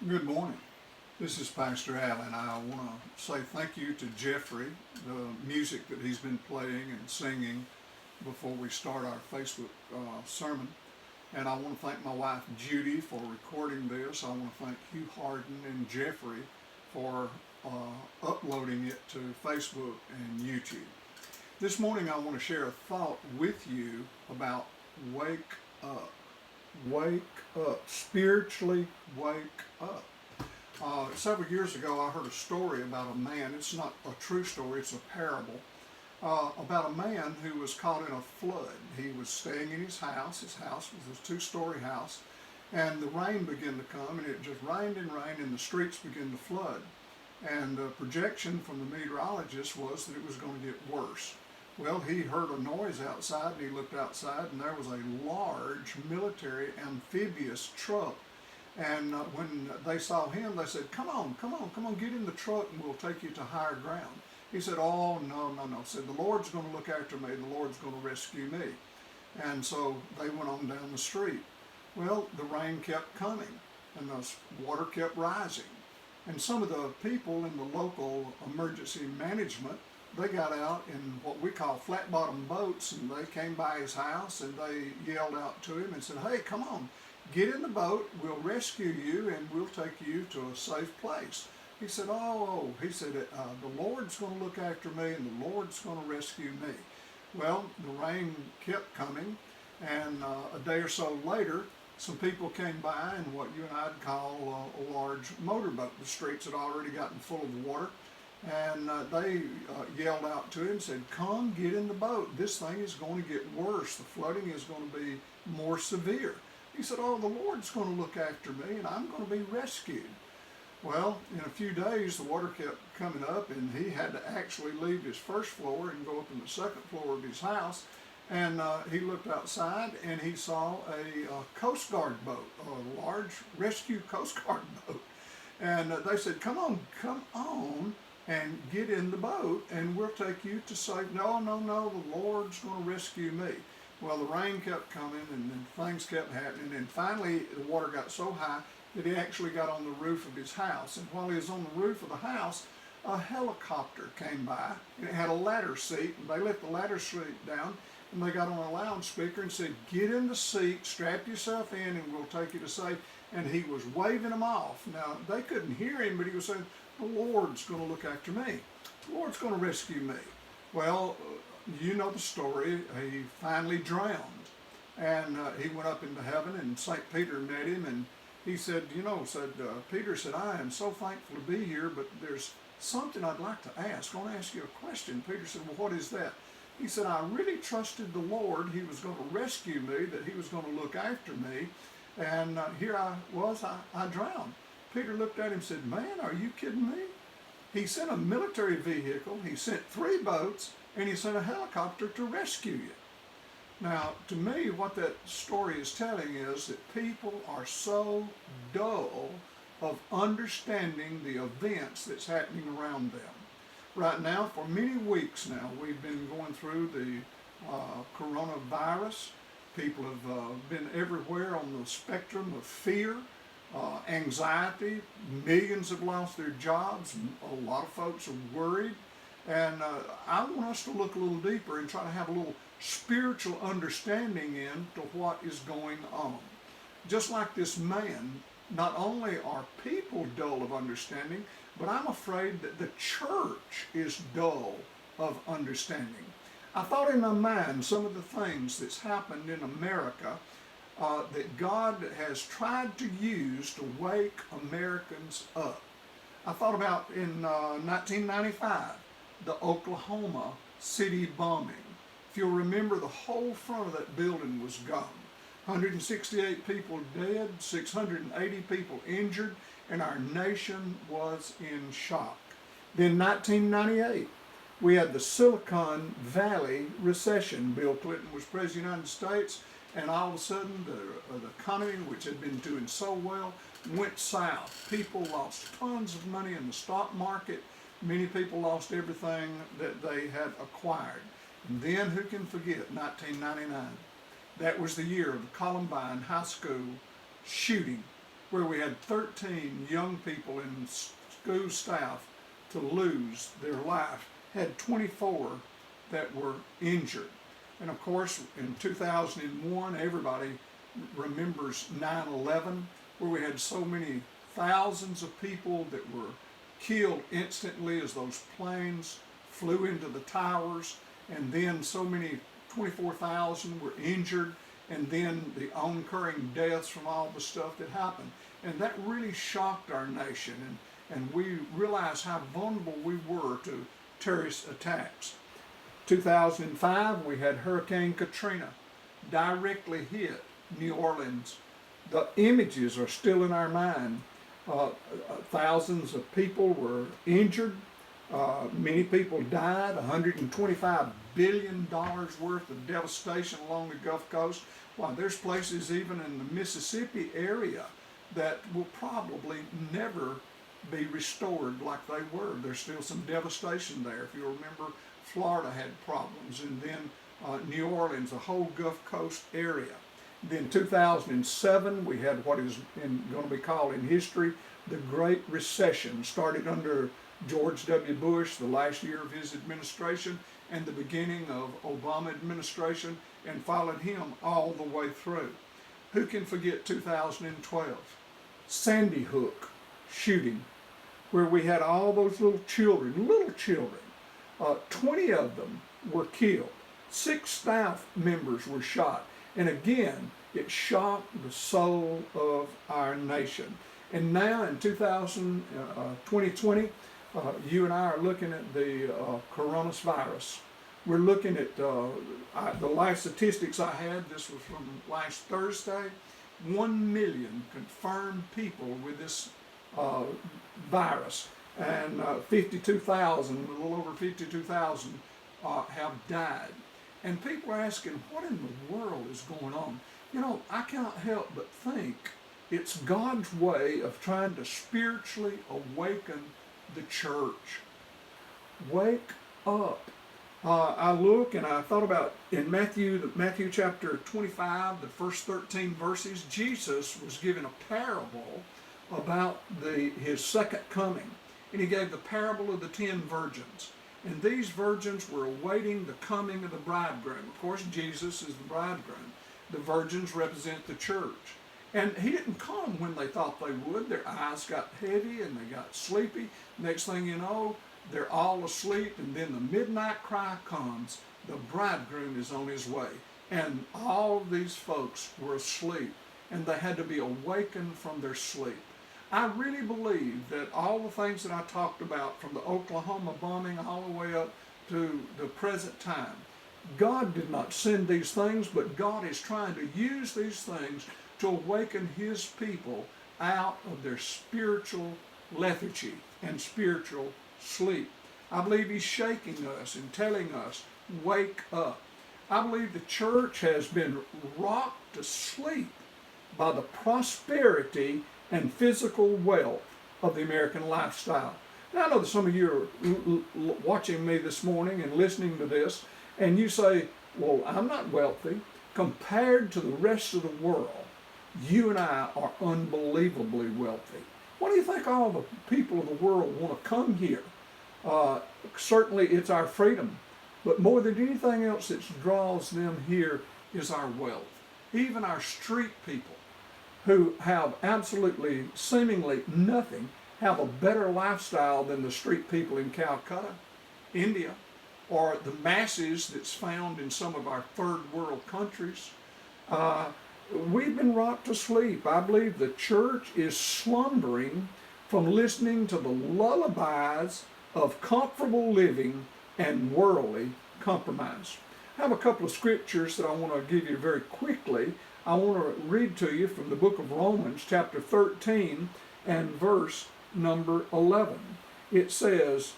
Good morning. This is Pastor Allen. I want to say thank you to Jeffrey, the music that he's been playing and singing before we start our Facebook sermon. And I want to thank my wife Judy for recording this. I want to thank Hugh Harden and Jeffrey for uploading it to Facebook and YouTube. This morning I want to share a thought with you about wake up. Wake up. Spiritually wake up. Several years ago, I heard a story about a man. It's not a true story, it's a parable. About a man who was caught in a flood. He was staying in his house. His house was a two-story house. And the rain began to come, and it just rained, and the streets began to flood. And the projection from the meteorologist was that it was going to get worse. Well, he heard a noise outside, and he looked outside, and there was a large military amphibious truck. And when they saw him, they said, come on, get in the truck, and we'll take you to higher ground. He said, oh, no. Said, the Lord's going to look after me. The Lord's going to rescue me. And so they went on down the street. Well, the rain kept coming, and the water kept rising. And some of the people in the local emergency management, they got out in what we call flat bottom boats, and they came by his house and they yelled out to him and said, hey, come on, get in the boat, we'll rescue you and we'll take you to a safe place. He said, he said, the Lord's going to look after me and the Lord's going to rescue me. Well, the rain kept coming, and a day or so later, some people came by in what you and I'd call a large motorboat. The streets had already gotten full of water. And they yelled out to him and said, come get in the boat. This thing is going to get worse. The flooding is going to be more severe. He said, oh, the Lord's going to look after me and I'm going to be rescued. Well, in a few days, the water kept coming up, and he had to actually leave his first floor and go up in the second floor of his house. And he looked outside and he saw a Coast Guard boat, a large rescue Coast Guard boat. And they said, come on, and get in the boat, and we'll take you to safe. No, the Lord's going to rescue me. Well, the rain kept coming, and then things kept happening, and finally the water got so high that he actually got on the roof of his house. And while he was on the roof of the house, a helicopter came by, and it had a ladder seat, and they let the ladder seat down, and they got on a loudspeaker and said, get in the seat, strap yourself in, and we'll take you to safe. And he was waving them off. Now, they couldn't hear him, but he was saying, the Lord's going to look after me. The Lord's going to rescue me. Well, you know the story. He finally drowned. And he went up into heaven, and St. Peter met him, and he said, Peter said, I am so thankful to be here, but there's something I'd like to ask. I want to ask you a question. Peter said, well, what is that? He said, I really trusted the Lord. He was going to rescue me, that he was going to look after me. And here I was, I drowned. Peter looked at him and said, man, are you kidding me? He sent a military vehicle, he sent 3 boats, and he sent a helicopter to rescue you. Now, to me, what that story is telling is that people are so dull of understanding the events that's happening around them. Right now, for many weeks now, we've been going through the coronavirus. People have been everywhere on the spectrum of fear, anxiety. Millions have lost their jobs. A lot of folks are worried. And I want us to look a little deeper and try to have a little spiritual understanding into what is going on. Just like this man, not only are people dull of understanding, but I'm afraid that the church is dull of understanding. I thought in my mind some of the things that's happened in America that God has tried to use to wake Americans up. I thought about in 1995, the Oklahoma City bombing. If you'll remember, the whole front of that building was gone. 168 people dead, 680 people injured, and our nation was in shock. Then 1998, we had the Silicon Valley recession. Bill Clinton was president of the United States, and all of a sudden the economy, which had been doing so well, went south. People lost tons of money in the stock market. Many people lost everything that they had acquired. And then, who can forget 1999? That was the year of the Columbine High School shooting. where we had 13 young people in school staff to lose their life, had 24 that were injured. And of course, in 2001, everybody remembers 9/11, where we had so many thousands of people that were killed instantly as those planes flew into the towers, and then so many, 24,000 were injured, and then the oncurring deaths from all the stuff that happened. And that really shocked our nation, and we realized how vulnerable we were to terrorist attacks. 2005, we had Hurricane Katrina directly hit New Orleans. The images are still in our mind. Thousands of people were injured. Many people died. $125 billion worth of devastation along the Gulf Coast. Why, there's places even in the Mississippi area that will probably never be restored like they were. There's still some devastation there. If you remember, Florida had problems, and then New Orleans, the whole Gulf Coast area. Then 2007, we had what is going to be called in history the Great Recession. Started under George W. Bush, the last year of his administration, and the beginning of Obama administration, and followed him all the way through. Who can forget 2012? Sandy Hook shooting, where we had all those little children, 20 of them were killed. 6 staff members were shot. And again, it shocked the soul of our nation. And now in 2020, you and I are looking at the coronavirus. We're looking at the last statistics I had, this was from last Thursday, 1 million confirmed people with this virus, and 52,000, a little over 52,000 have died. And people are asking, what in the world is going on? You know, I cannot help but think it's God's way of trying to spiritually awaken the church. Wake up. I look and I thought about in Matthew chapter 25, the first 13 verses, Jesus was given a parable about his second coming. And he gave the parable of the 10 virgins. And these virgins were awaiting the coming of the bridegroom. Of course, Jesus is the bridegroom. The virgins represent the church. And he didn't come when they thought they would. Their eyes got heavy and they got sleepy. Next thing you know, they're all asleep, and then the midnight cry comes. The bridegroom is on his way. And all of these folks were asleep, and they had to be awakened from their sleep. I really believe that all the things that I talked about, from the Oklahoma bombing all the way up to the present time, God did not send these things, but God is trying to use these things to awaken his people out of their spiritual lethargy and spiritual sleep. I believe he's shaking us and telling us, wake up. I believe the church has been rocked to sleep by the prosperity and physical wealth of the American lifestyle. Now, I know that some of you are watching me this morning and listening to this, and you say, well, I'm not wealthy. Compared to the rest of the world, you and I are unbelievably wealthy. Why do you think all the people of the world want to come here? Certainly it's our freedom, but more than anything else that draws them here is our wealth. Even our street people, who have absolutely, seemingly nothing, have a better lifestyle than the street people in Calcutta, India, or the masses that's found in some of our third world countries. We've been rocked to sleep. I believe the church is slumbering from listening to the lullabies of comfortable living and worldly compromise. I have a couple of scriptures that I want to give you very quickly. I want to read to you from the book of Romans, chapter 13, and verse number 11. It says,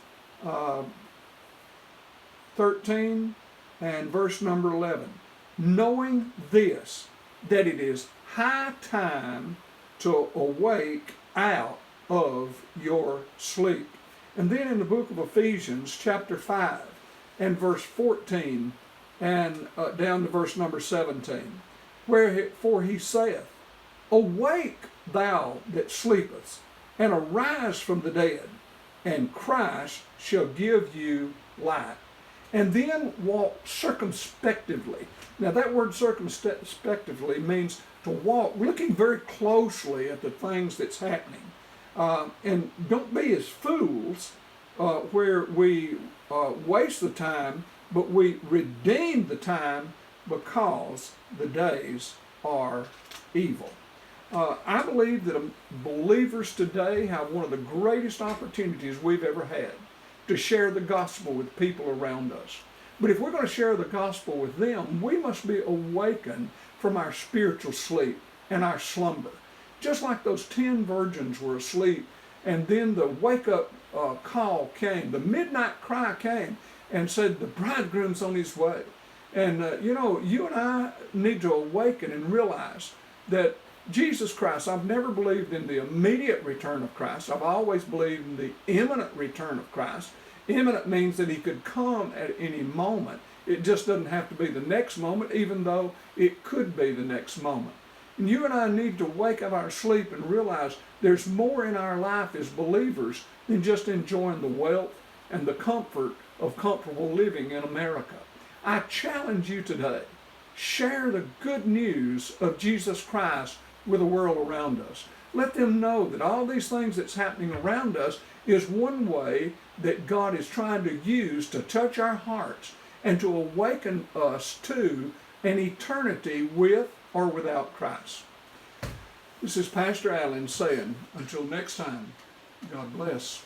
13 and verse number 11, knowing this, that it is high time to awake out of your sleep. And then in the book of Ephesians, chapter 5, and verse 14, and down to verse number 17, wherefore he saith, awake, thou that sleepest, and arise from the dead, and Christ shall give you light. And then walk circumspectively. Now that word circumspectively means to walk looking very closely at the things that's happening. And don't be as fools where we waste the time, but we redeem the time because the days are evil. I believe that believers today have one of the greatest opportunities we've ever had to share the gospel with people around us. But if we're going to share the gospel with them, we must be awakened from our spiritual sleep and our slumber. Just like those 10 virgins were asleep, and then the wake-up call came, the midnight cry came, and said, the bridegroom's on his way. And you and I need to awaken and realize that Jesus Christ, I've never believed in the immediate return of Christ. I've always believed in the imminent return of Christ. Imminent means that he could come at any moment. It just doesn't have to be the next moment, even though it could be the next moment. And you and I need to wake up our sleep and realize there's more in our life as believers than just enjoying the wealth and the comfort of comfortable living in America. I challenge you today, share the good news of Jesus Christ with the world around us. Let them know that all these things that's happening around us is one way that God is trying to use to touch our hearts and to awaken us to an eternity with or without Christ. This is Pastor Allen saying, until next time, God bless.